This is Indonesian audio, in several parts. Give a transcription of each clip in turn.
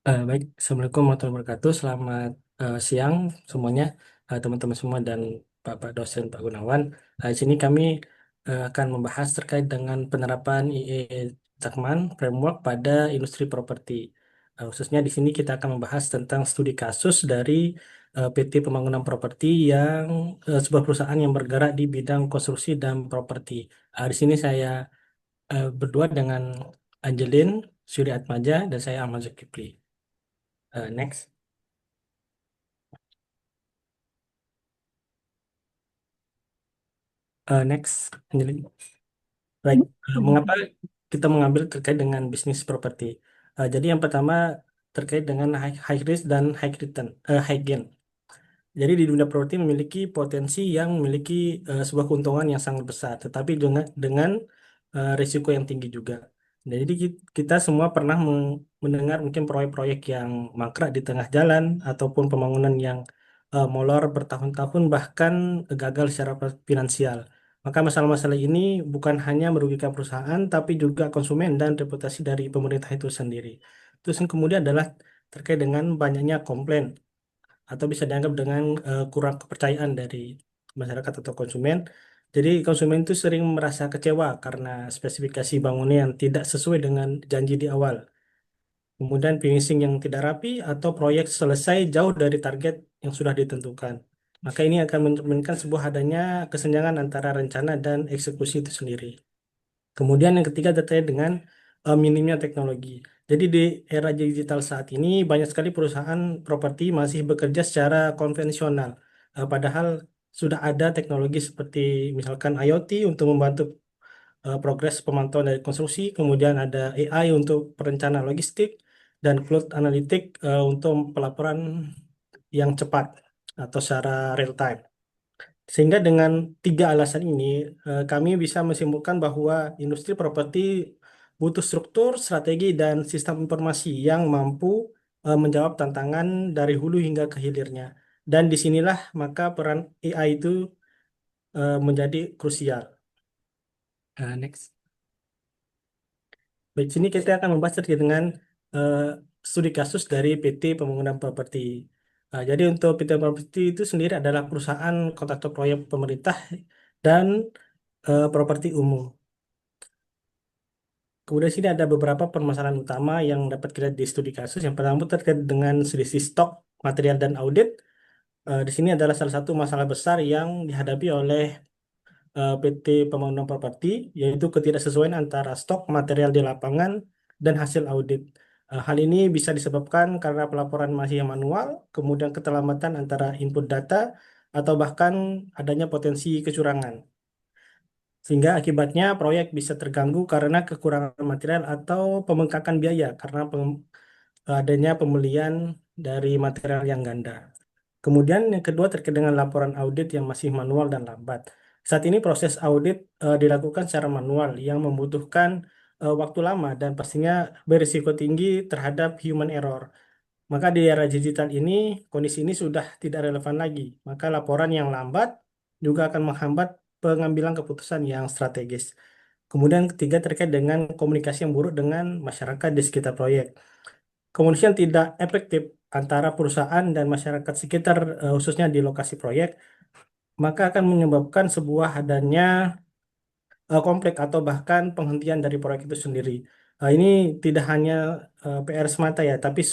Baik, Assalamualaikum warahmatullahi wabarakatuh. Selamat siang semuanya, teman-teman semua dan Bapak dosen Pak Gunawan. Di sini kami akan membahas terkait dengan penerapan IE Jakman Framework pada industri properti. Khususnya di sini kita akan membahas tentang studi kasus dari PT Pembangunan Properti yang sebuah perusahaan yang bergerak di bidang konstruksi dan properti. Di sini saya berdua dengan Angelin Surya Atmaja dan saya Ahmad Zulkifli. Next. Next, Angelina. Baik, mengapa kita mengambil terkait dengan bisnis properti? Jadi yang pertama terkait dengan high risk dan high gain. Jadi di dunia properti memiliki potensi yang memiliki sebuah keuntungan yang sangat besar, tetapi dengan risiko yang tinggi juga. Nah, jadi kita semua pernah mendengar mungkin proyek-proyek yang mangkrak di tengah jalan ataupun pembangunan yang molor bertahun-tahun bahkan gagal secara finansial. Maka masalah-masalah ini bukan hanya merugikan perusahaan, tapi juga konsumen dan reputasi dari pemerintah itu sendiri. Terus yang kemudian adalah terkait dengan banyaknya komplain atau bisa dianggap dengan kurang kepercayaan dari masyarakat atau konsumen. Jadi konsumen itu sering merasa kecewa karena spesifikasi bangunan yang tidak sesuai dengan janji di awal. Kemudian finishing yang tidak rapi atau proyek selesai jauh dari target yang sudah ditentukan. Maka ini akan mencerminkan sebuah adanya kesenjangan antara rencana dan eksekusi itu sendiri. Kemudian yang ketiga terkait dengan minimnya teknologi. Jadi di era digital saat ini banyak sekali perusahaan properti masih bekerja secara konvensional. Padahal sudah ada teknologi seperti misalkan IoT untuk membantu progres pemantauan dari konstruksi, kemudian ada AI untuk perencanaan logistik dan cloud analytic untuk pelaporan yang cepat atau secara real time. Sehingga dengan tiga alasan ini, kami bisa menyimpulkan bahwa industri properti butuh struktur, strategi, dan sistem informasi yang mampu menjawab tantangan dari hulu hingga ke hilirnya. Dan disinilah maka peran AI itu menjadi krusial. Next. Baik, sini kita akan membahas terkait dengan eh, studi kasus dari PT Pembangunan Properti. Jadi untuk PT Properti itu sendiri adalah perusahaan kontraktor proyek pemerintah dan properti umum. Kemudian sini ada beberapa permasalahan utama yang dapat kita di studi kasus. Yang pertama terkait dengan selisih stok, material dan audit. Di sini adalah salah satu masalah besar yang dihadapi oleh PT Pembangunan Properti, yaitu ketidaksesuaian antara stok material di lapangan dan hasil audit. Hal ini bisa disebabkan karena pelaporan masih manual, kemudian keterlambatan antara input data, atau bahkan adanya potensi kecurangan. Sehingga akibatnya proyek bisa terganggu karena kekurangan material atau pembengkakan biaya karena adanya pembelian dari material yang ganda. Kemudian yang kedua terkait dengan laporan audit yang masih manual dan lambat. Saat ini proses audit dilakukan secara manual yang membutuhkan waktu lama dan pastinya berisiko tinggi terhadap human error. Maka di era digital ini kondisi ini sudah tidak relevan lagi. Maka laporan yang lambat juga akan menghambat pengambilan keputusan yang strategis. Kemudian ketiga terkait dengan komunikasi yang buruk dengan masyarakat di sekitar proyek. Komunikasi yang tidak efektif antara perusahaan dan masyarakat sekitar, khususnya di lokasi proyek, maka akan menyebabkan sebuah adanya konflik atau bahkan penghentian dari proyek itu sendiri. Ini tidak hanya PR semata ya, tapi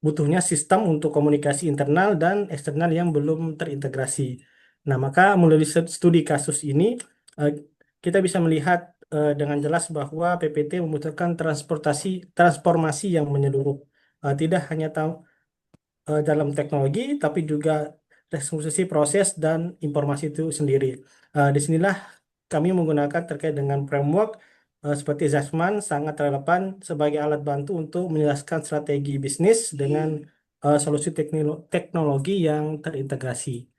butuhnya sistem untuk komunikasi internal dan eksternal yang belum terintegrasi. Nah, maka melalui studi kasus ini, eh, kita bisa melihat dengan jelas bahwa PPT membutuhkan transformasi yang menyeluruh. Tidak hanya dalam teknologi, tapi juga rekonstruksi proses dan informasi itu sendiri. Disinilah kami menggunakan terkait dengan framework seperti Zasman sangat relevan sebagai alat bantu untuk menjelaskan strategi bisnis dengan solusi teknologi yang terintegrasi.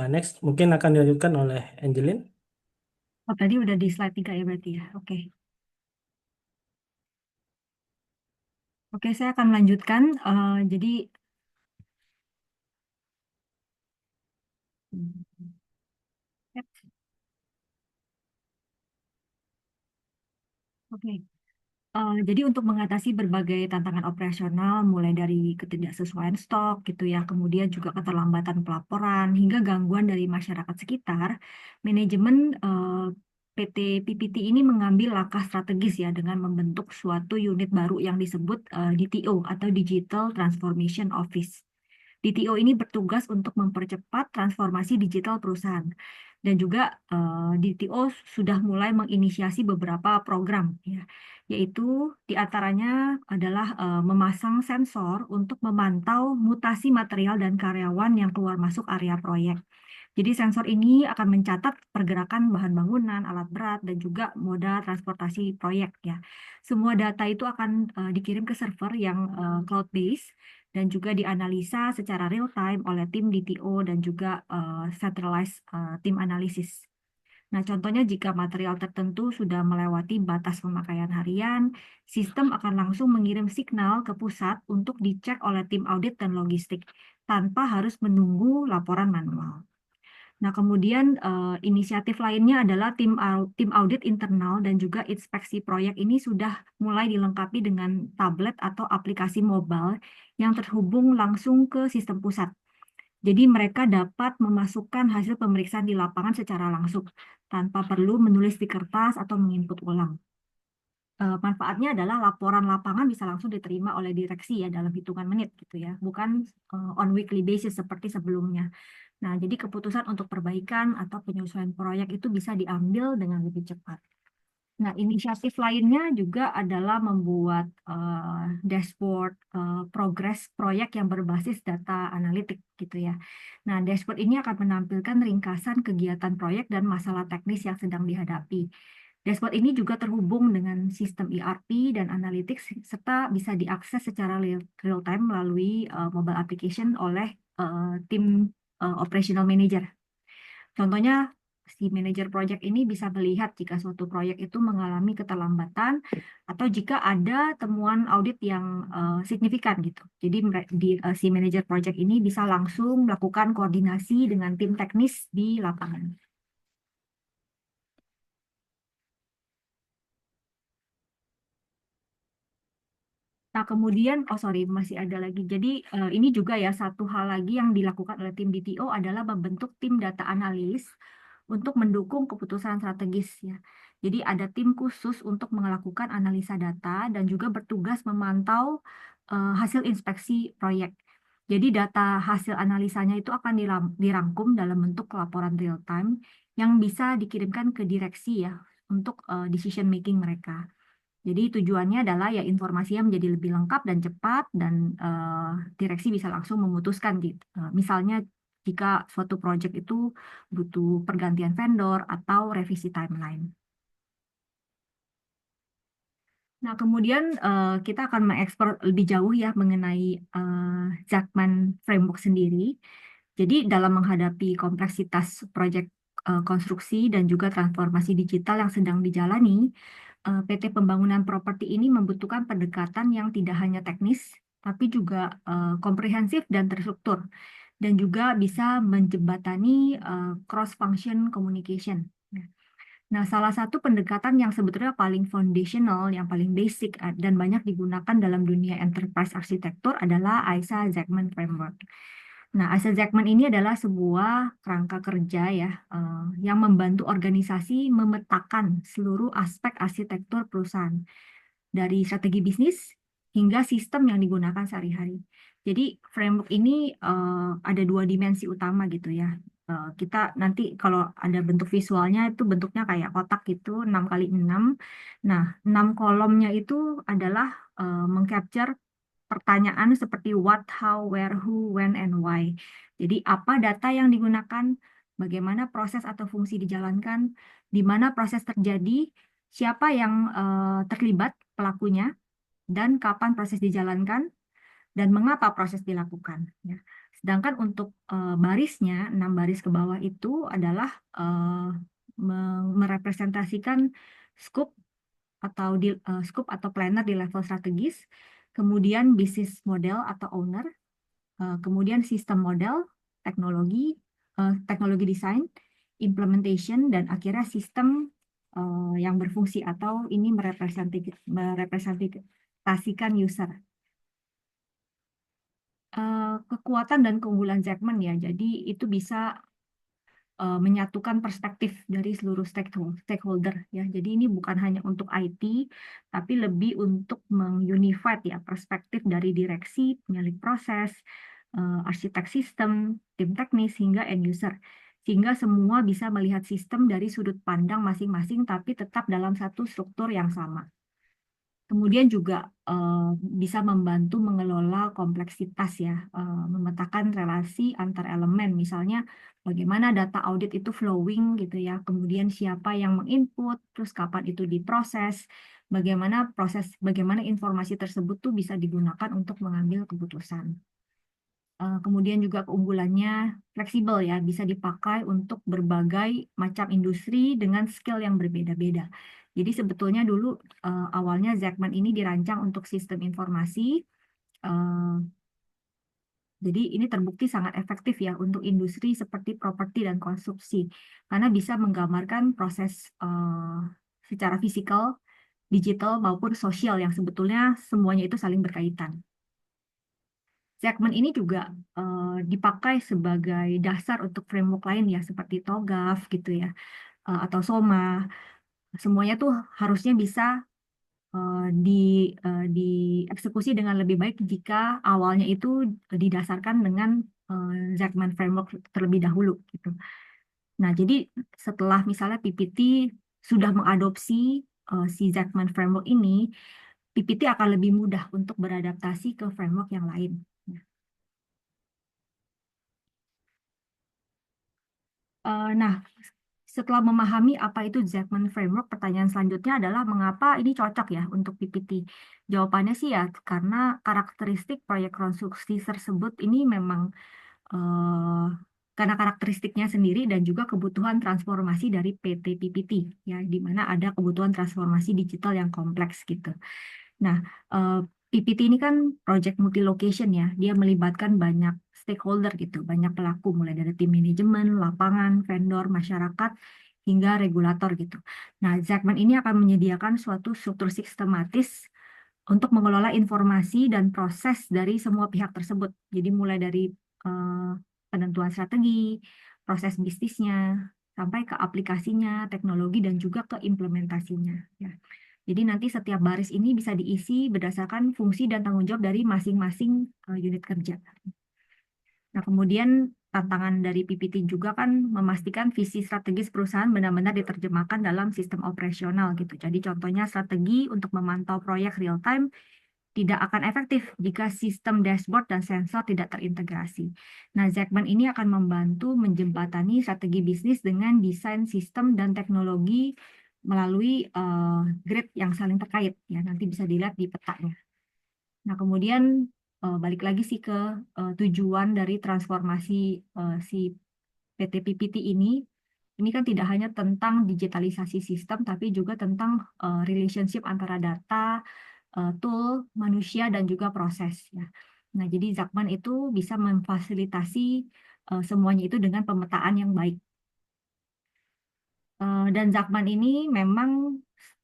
Next, mungkin akan dilanjutkan oleh Angelin. Oh, tadi udah di slide 3 ya berarti ya. Oke. Oke, saya akan melanjutkan. Jadi, oke. Jadi untuk mengatasi berbagai tantangan operasional, mulai dari ketidaksesuaian stok gitu ya, kemudian juga keterlambatan pelaporan hingga gangguan dari masyarakat sekitar, manajemen PT PPT ini mengambil langkah strategis ya dengan membentuk suatu unit baru yang disebut DTO atau Digital Transformation Office. DTO ini bertugas untuk mempercepat transformasi digital perusahaan. Dan juga DTO sudah mulai menginisiasi beberapa program, ya, yaitu diantaranya adalah memasang sensor untuk memantau mutasi material dan karyawan yang keluar masuk area proyek. Jadi sensor ini akan mencatat pergerakan bahan bangunan, alat berat, dan juga moda transportasi proyek ya. Semua data itu akan dikirim ke server yang cloud-based dan juga dianalisa secara real time oleh tim DTO dan juga centralized tim analisis. Nah, contohnya jika material tertentu sudah melewati batas pemakaian harian, sistem akan langsung mengirim signal ke pusat untuk dicek oleh tim audit dan logistik tanpa harus menunggu laporan manual. Nah, kemudian inisiatif lainnya adalah tim audit internal dan juga inspeksi proyek ini sudah mulai dilengkapi dengan tablet atau aplikasi mobile yang terhubung langsung ke sistem pusat. Jadi mereka dapat memasukkan hasil pemeriksaan di lapangan secara langsung tanpa perlu menulis di kertas atau menginput ulang. Manfaatnya adalah laporan lapangan bisa langsung diterima oleh direksi ya dalam hitungan menit gitu ya, bukan on weekly basis seperti sebelumnya. Nah, jadi keputusan untuk perbaikan atau penyesuaian proyek itu bisa diambil dengan lebih cepat. Nah, inisiatif lainnya juga adalah membuat dashboard progres proyek yang berbasis data analitik gitu ya. Nah, dashboard ini akan menampilkan ringkasan kegiatan proyek dan masalah teknis yang sedang dihadapi. Dashboard ini juga terhubung dengan sistem ERP dan analytics serta bisa diakses secara real time melalui mobile application oleh tim operational manager. Contohnya, si manajer proyek ini bisa melihat jika suatu proyek itu mengalami keterlambatan atau jika ada temuan audit yang signifikan gitu. Jadi si manajer proyek ini bisa langsung melakukan koordinasi dengan tim teknis di lapangan. Nah, kemudian, oh sorry, masih ada lagi. Jadi, ini juga ya, satu hal lagi yang dilakukan oleh tim DTO adalah membentuk tim data analis untuk mendukung keputusan strategis ya. Jadi, ada tim khusus untuk melakukan analisa data dan juga bertugas memantau hasil inspeksi proyek. Jadi, data hasil analisanya itu akan dirangkum dalam bentuk laporan real time yang bisa dikirimkan ke direksi ya untuk decision making mereka. Jadi tujuannya adalah ya informasinya menjadi lebih lengkap dan cepat dan direksi bisa langsung memutuskan gitu. Misalnya jika suatu proyek itu butuh pergantian vendor atau revisi timeline. Nah, kemudian kita akan mengeksplor lebih jauh ya mengenai Zachman Framework sendiri. Jadi dalam menghadapi kompleksitas proyek konstruksi dan juga transformasi digital yang sedang dijalani, PT Pembangunan Properti ini membutuhkan pendekatan yang tidak hanya teknis, tapi juga komprehensif dan terstruktur, dan juga bisa menjembatani cross-function communication. Nah, salah satu pendekatan yang sebetulnya paling foundational, yang paling basic, dan banyak digunakan dalam dunia enterprise arsitektur adalah AISA-Zachman Framework. Nah, AISA-Zachman ini adalah sebuah kerangka kerja ya, yang membantu organisasi memetakan seluruh aspek arsitektur perusahaan, dari strategi bisnis hingga sistem yang digunakan sehari-hari. Jadi, framework ini ada dua dimensi utama gitu ya. Kita nanti kalau ada bentuk visualnya itu bentuknya kayak kotak gitu, 6 kali 6. Nah, 6 kolomnya itu adalah mengcapture pertanyaan seperti what, how, where, who, when, and why. Jadi apa data yang digunakan, bagaimana proses atau fungsi dijalankan, di mana proses terjadi, siapa yang terlibat pelakunya, dan kapan proses dijalankan, dan mengapa proses dilakukan. Ya. Sedangkan untuk barisnya, 6 baris ke bawah itu adalah merepresentasikan scope scope atau planner di level strategis, kemudian bisnis model atau owner, kemudian sistem model, teknologi, teknologi desain, implementation, dan akhirnya sistem yang berfungsi atau ini merepresentasikan user. Kekuatan dan keunggulan Jackman ya, jadi itu bisa menyatukan perspektif dari seluruh stakeholder ya. Jadi ini bukan hanya untuk IT, tapi lebih untuk mengunified ya perspektif dari direksi, pemilik proses, arsitek sistem, tim teknis hingga end user. Sehingga semua bisa melihat sistem dari sudut pandang masing-masing, tapi tetap dalam satu struktur yang sama. Kemudian juga bisa membantu mengelola kompleksitas ya, memetakan relasi antar elemen, misalnya bagaimana data audit itu flowing gitu ya, kemudian siapa yang menginput, terus kapan itu diproses, bagaimana informasi tersebut tuh bisa digunakan untuk mengambil keputusan. Kemudian juga keunggulannya fleksibel ya, bisa dipakai untuk berbagai macam industri dengan skill yang berbeda-beda. Jadi sebetulnya dulu awalnya Zekman ini dirancang untuk sistem informasi. eh, jadi ini terbukti sangat efektif ya untuk industri seperti properti dan konstruksi, karena bisa menggambarkan proses secara fisikal, digital maupun sosial yang sebetulnya semuanya itu saling berkaitan. Segmen ini juga dipakai sebagai dasar untuk framework lain ya, seperti TOGAF gitu ya, atau SOMA. Semuanya tuh harusnya bisa di dieksekusi dengan lebih baik jika awalnya itu didasarkan dengan Zachman Framework terlebih dahulu gitu. Nah, jadi setelah misalnya PPT sudah mengadopsi si Zachman Framework ini, PPT akan lebih mudah untuk beradaptasi ke framework yang lain. Nah, setelah memahami apa itu Zachman Framework, pertanyaan selanjutnya adalah mengapa ini cocok ya untuk PPT? Jawabannya sih ya, karena karakteristik proyek konstruksi tersebut ini memang eh, karena karakteristiknya sendiri dan juga kebutuhan transformasi dari PT PPT, ya, di mana ada kebutuhan transformasi digital yang kompleks gitu. Nah, eh, PPT ini kan project multi location ya, dia melibatkan banyak stakeholder gitu, banyak pelaku mulai dari tim manajemen, lapangan, vendor, masyarakat, hingga regulator gitu. Nah, Zachman ini akan menyediakan suatu struktur sistematis untuk mengelola informasi dan proses dari semua pihak tersebut. Jadi mulai dari eh, penentuan strategi, proses bisnisnya, sampai ke aplikasinya, teknologi, dan juga ke implementasinya. Ya. Jadi nanti setiap baris ini bisa diisi berdasarkan fungsi dan tanggung jawab dari masing-masing unit kerja. Nah, kemudian tantangan dari PPT juga kan memastikan visi strategis perusahaan benar-benar diterjemahkan dalam sistem operasional gitu. Jadi contohnya strategi untuk memantau proyek real time tidak akan efektif jika sistem dashboard dan sensor tidak terintegrasi. Nah, Zekman ini akan membantu menjembatani strategi bisnis dengan desain sistem dan teknologi melalui grid yang saling terkait. Ya, nanti bisa dilihat di petanya. Nah, kemudian balik lagi sih ke tujuan dari transformasi si PT PPT ini. Ini kan tidak hanya tentang digitalisasi sistem, tapi juga tentang relationship antara data, tool, manusia, dan juga proses. Ya. Nah, jadi Zakman itu bisa memfasilitasi semuanya itu dengan pemetaan yang baik. Dan Zakman ini memang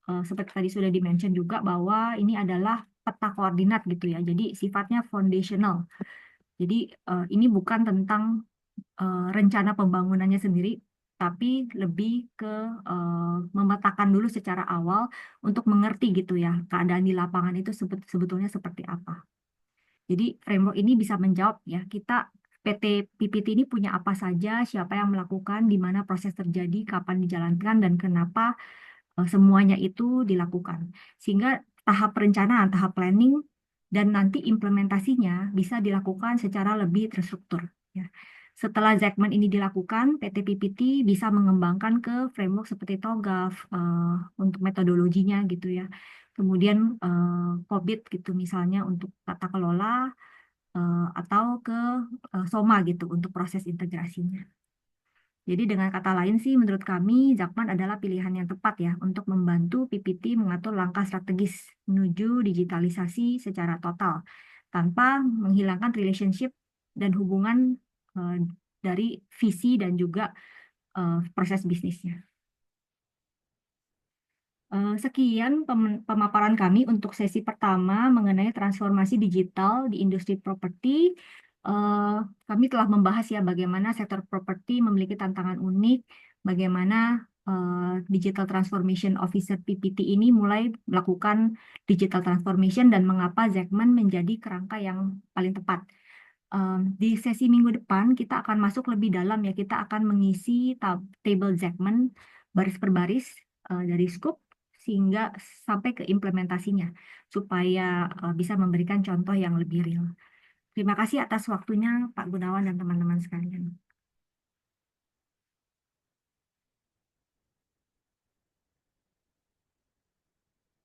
seperti tadi sudah dimention juga bahwa ini adalah peta koordinat gitu ya. Jadi sifatnya foundational. Jadi ini bukan tentang rencana pembangunannya sendiri, tapi lebih ke memetakan dulu secara awal untuk mengerti gitu ya keadaan di lapangan itu sebetulnya seperti apa. Jadi framework ini bisa menjawab ya kita PT PPT ini punya apa saja, siapa yang melakukan, di mana proses terjadi, kapan dijalankan, dan kenapa semuanya itu dilakukan. Sehingga tahap perencanaan, tahap planning, dan nanti implementasinya bisa dilakukan secara lebih terstruktur. Ya. Setelah Zekman ini dilakukan, PT PPT bisa mengembangkan ke framework seperti TOGAF untuk metodologinya gitu ya. Kemudian COBIT gitu misalnya untuk tata kelola atau ke SOMA gitu untuk proses integrasinya. Jadi dengan kata lain sih menurut kami Zakman adalah pilihan yang tepat ya untuk membantu PPT mengatur langkah strategis menuju digitalisasi secara total tanpa menghilangkan relationship dan hubungan eh, dari visi dan juga proses bisnisnya. Sekian pemaparan kami untuk sesi pertama mengenai transformasi digital di industri properti. Eh, Kami telah membahas ya bagaimana sektor properti memiliki tantangan unik, bagaimana Digital Transformation Officer PPT ini mulai melakukan digital transformation dan mengapa Zegman menjadi kerangka yang paling tepat. Di sesi minggu depan kita akan masuk lebih dalam ya, kita akan mengisi table Zegman baris per baris dari scope sehingga sampai ke implementasinya supaya bisa memberikan contoh yang lebih real. Terima kasih atas waktunya Pak Gunawan dan teman-teman sekalian.